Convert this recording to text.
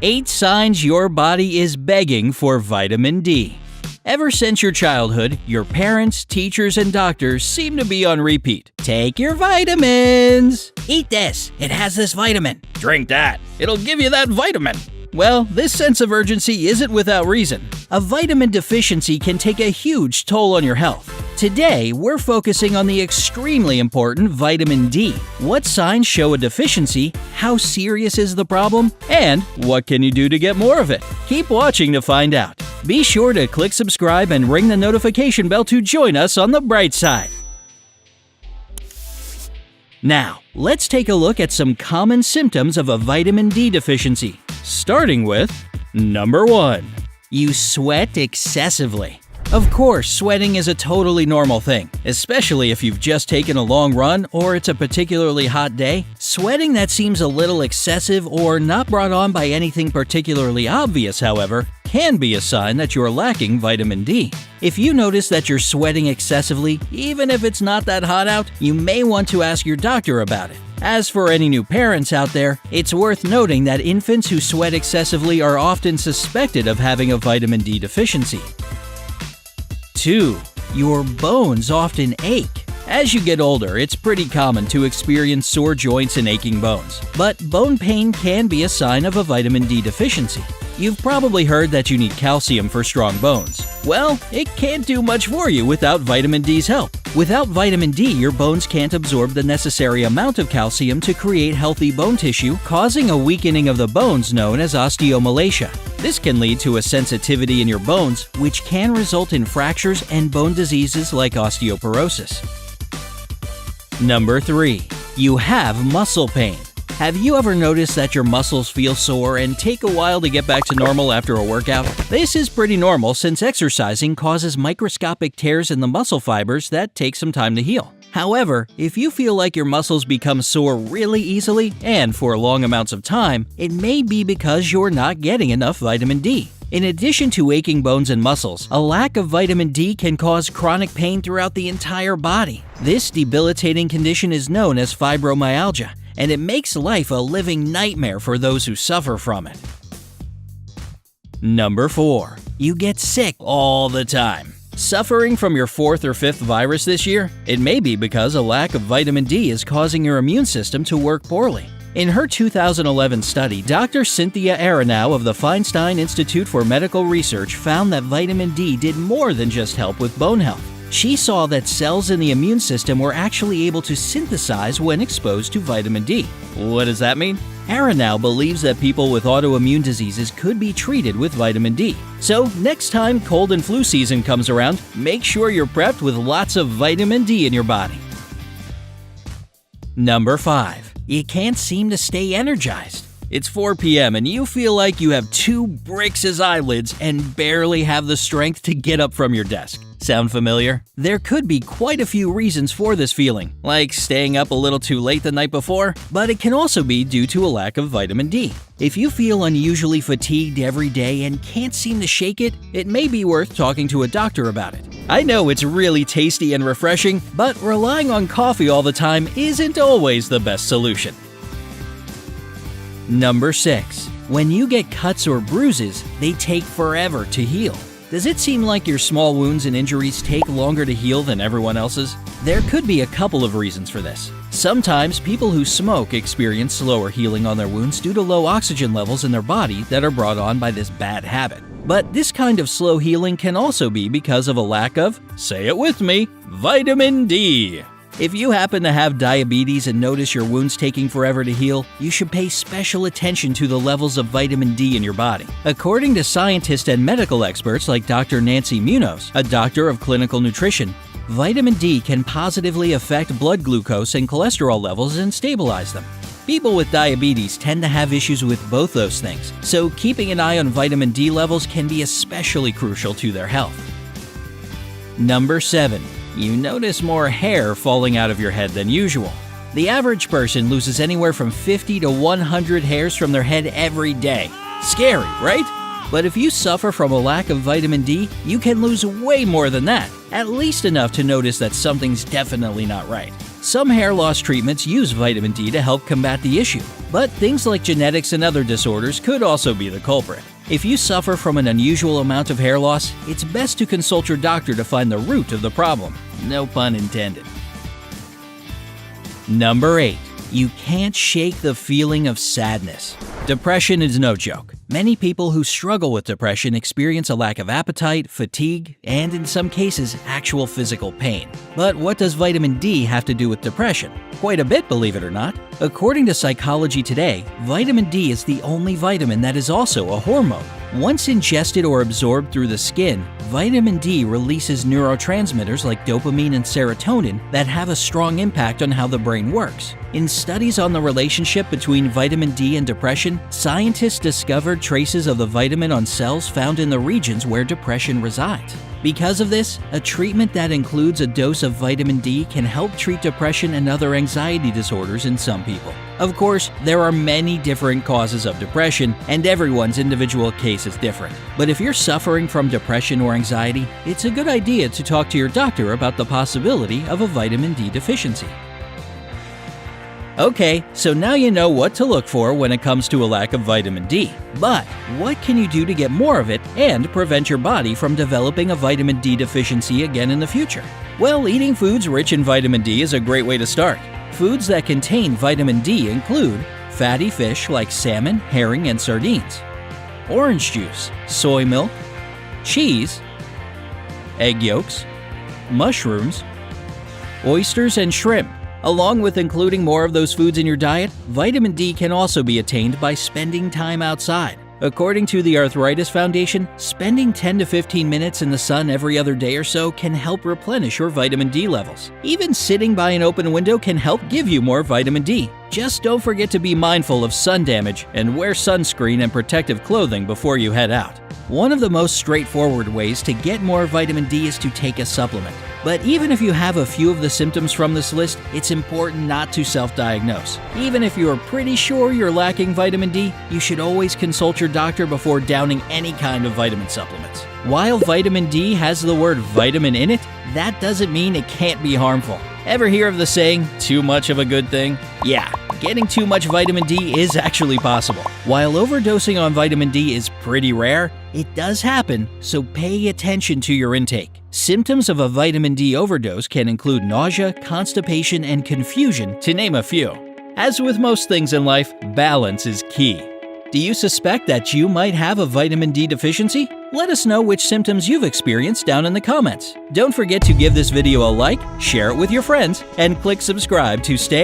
8 signs your body is begging for vitamin D. Ever since your childhood, your parents, teachers, and doctors seem to be on repeat. Take your vitamins! Eat this, it has this vitamin. Drink that, it'll give you that vitamin. Well, this sense of urgency isn't without reason. A vitamin deficiency can take a huge toll on your health. Today, we're focusing on the extremely important vitamin D. What signs show a deficiency, how serious is the problem, and what can you do to get more of it? Keep watching to find out. Be sure to click subscribe and ring the notification bell to join us on the bright side. Now, let's take a look at some common symptoms of a vitamin D deficiency. Starting with number 1. You sweat excessively. Of course, sweating is a totally normal thing, especially if you've just taken a long run or it's a particularly hot day. Sweating that seems a little excessive or not brought on by anything particularly obvious, however, can be a sign that you're lacking vitamin D. If you notice that you're sweating excessively, even if it's not that hot out, you may want to ask your doctor about it. As for any new parents out there, it's worth noting that infants who sweat excessively are often suspected of having a vitamin D deficiency. 2. Your bones often ache. As you get older, it's pretty common to experience sore joints and aching bones. But bone pain can be a sign of a vitamin D deficiency. You've probably heard that you need calcium for strong bones. Well, it can't do much for you without vitamin D's help. Without vitamin D, your bones can't absorb the necessary amount of calcium to create healthy bone tissue, causing a weakening of the bones known as osteomalacia. This can lead to a sensitivity in your bones, which can result in fractures and bone diseases like osteoporosis. Number 3. You have muscle pain. Have you ever noticed that your muscles feel sore and take a while to get back to normal after a workout? This is pretty normal since exercising causes microscopic tears in the muscle fibers that take some time to heal. However, if you feel like your muscles become sore really easily and for long amounts of time, it may be because you're not getting enough vitamin D. In addition to aching bones and muscles, a lack of vitamin D can cause chronic pain throughout the entire body. This debilitating condition is known as fibromyalgia, and it makes life a living nightmare for those who suffer from it. Number 4. You get sick all the time. Suffering from your 4th or 5th virus this year? It may be because a lack of vitamin D is causing your immune system to work poorly. In her 2011 study, Dr. Cynthia Aronow of the Feinstein Institute for Medical Research found that vitamin D did more than just help with bone health. She saw that cells in the immune system were actually able to synthesize when exposed to vitamin D. What does that mean? Aronow believes that people with autoimmune diseases could be treated with vitamin D. So next time cold and flu season comes around, make sure you're prepped with lots of vitamin D in your body. Number 5. You can't seem to stay energized. It's 4 p.m. and you feel like you have 2 bricks as eyelids and barely have the strength to get up from your desk. Sound familiar? There could be quite a few reasons for this feeling, like staying up a little too late the night before, but it can also be due to a lack of vitamin D. If you feel unusually fatigued every day and can't seem to shake it, it may be worth talking to a doctor about it. I know it's really tasty and refreshing, but relying on coffee all the time isn't always the best solution. Number 6. When you get cuts or bruises, they take forever to heal. Does it seem like your small wounds and injuries take longer to heal than everyone else's? There could be a couple of reasons for this. Sometimes people who smoke experience slower healing on their wounds due to low oxygen levels in their body that are brought on by this bad habit. But this kind of slow healing can also be because of a lack of, say it with me, vitamin D. If you happen to have diabetes and notice your wounds taking forever to heal, you should pay special attention to the levels of vitamin D in your body. According to scientists and medical experts like Dr. Nancy Munoz, a doctor of clinical nutrition, vitamin D can positively affect blood glucose and cholesterol levels and stabilize them. People with diabetes tend to have issues with both those things, so keeping an eye on vitamin D levels can be especially crucial to their health. Number 7. You notice more hair falling out of your head than usual. The average person loses anywhere from 50 to 100 hairs from their head every day. Scary, right? But if you suffer from a lack of vitamin D, you can lose way more than that, at least enough to notice that something's definitely not right. Some hair loss treatments use vitamin D to help combat the issue, but things like genetics and other disorders could also be the culprit. If you suffer from an unusual amount of hair loss, it's best to consult your doctor to find the root of the problem. No pun intended. Number 8. You can't shake the feeling of sadness. Depression is no joke. Many people who struggle with depression experience a lack of appetite, fatigue, and in some cases, actual physical pain. But what does vitamin D have to do with depression? Quite a bit, believe it or not. According to Psychology Today, vitamin D is the only vitamin that is also a hormone. Once ingested or absorbed through the skin, vitamin D releases neurotransmitters like dopamine and serotonin that have a strong impact on how the brain works. In studies on the relationship between vitamin D and depression, scientists discovered traces of the vitamin on cells found in the regions where depression resides. Because of this, a treatment that includes a dose of vitamin D can help treat depression and other anxiety disorders in some people. Of course, there are many different causes of depression, and everyone's individual case is different. But if you're suffering from depression or anxiety, it's a good idea to talk to your doctor about the possibility of a vitamin D deficiency. Okay, so now you know what to look for when it comes to a lack of vitamin D. But what can you do to get more of it and prevent your body from developing a vitamin D deficiency again in the future? Well, eating foods rich in vitamin D is a great way to start. Foods that contain vitamin D include fatty fish like salmon, herring, and sardines, orange juice, soy milk, cheese, egg yolks, mushrooms, oysters, and shrimp. Along with including more of those foods in your diet, vitamin D can also be attained by spending time outside. According to the Arthritis Foundation, spending 10 to 15 minutes in the sun every other day or so can help replenish your vitamin D levels. Even sitting by an open window can help give you more vitamin D. Just don't forget to be mindful of sun damage and wear sunscreen and protective clothing before you head out. One of the most straightforward ways to get more vitamin D is to take a supplement. But even if you have a few of the symptoms from this list, it's important not to self-diagnose. Even if you are pretty sure you're lacking vitamin D, you should always consult your doctor before downing any kind of vitamin supplements. While vitamin D has the word vitamin in it, that doesn't mean it can't be harmful. Ever hear of the saying, too much of a good thing? Yeah, getting too much vitamin D is actually possible. While overdosing on vitamin D is pretty rare, it does happen, so pay attention to your intake. Symptoms of a vitamin D overdose can include nausea, constipation, and confusion, to name a few. As with most things in life, balance is key. Do you suspect that you might have a vitamin D deficiency? Let us know which symptoms you've experienced down in the comments. Don't forget to give this video a like, share it with your friends, and click subscribe to stay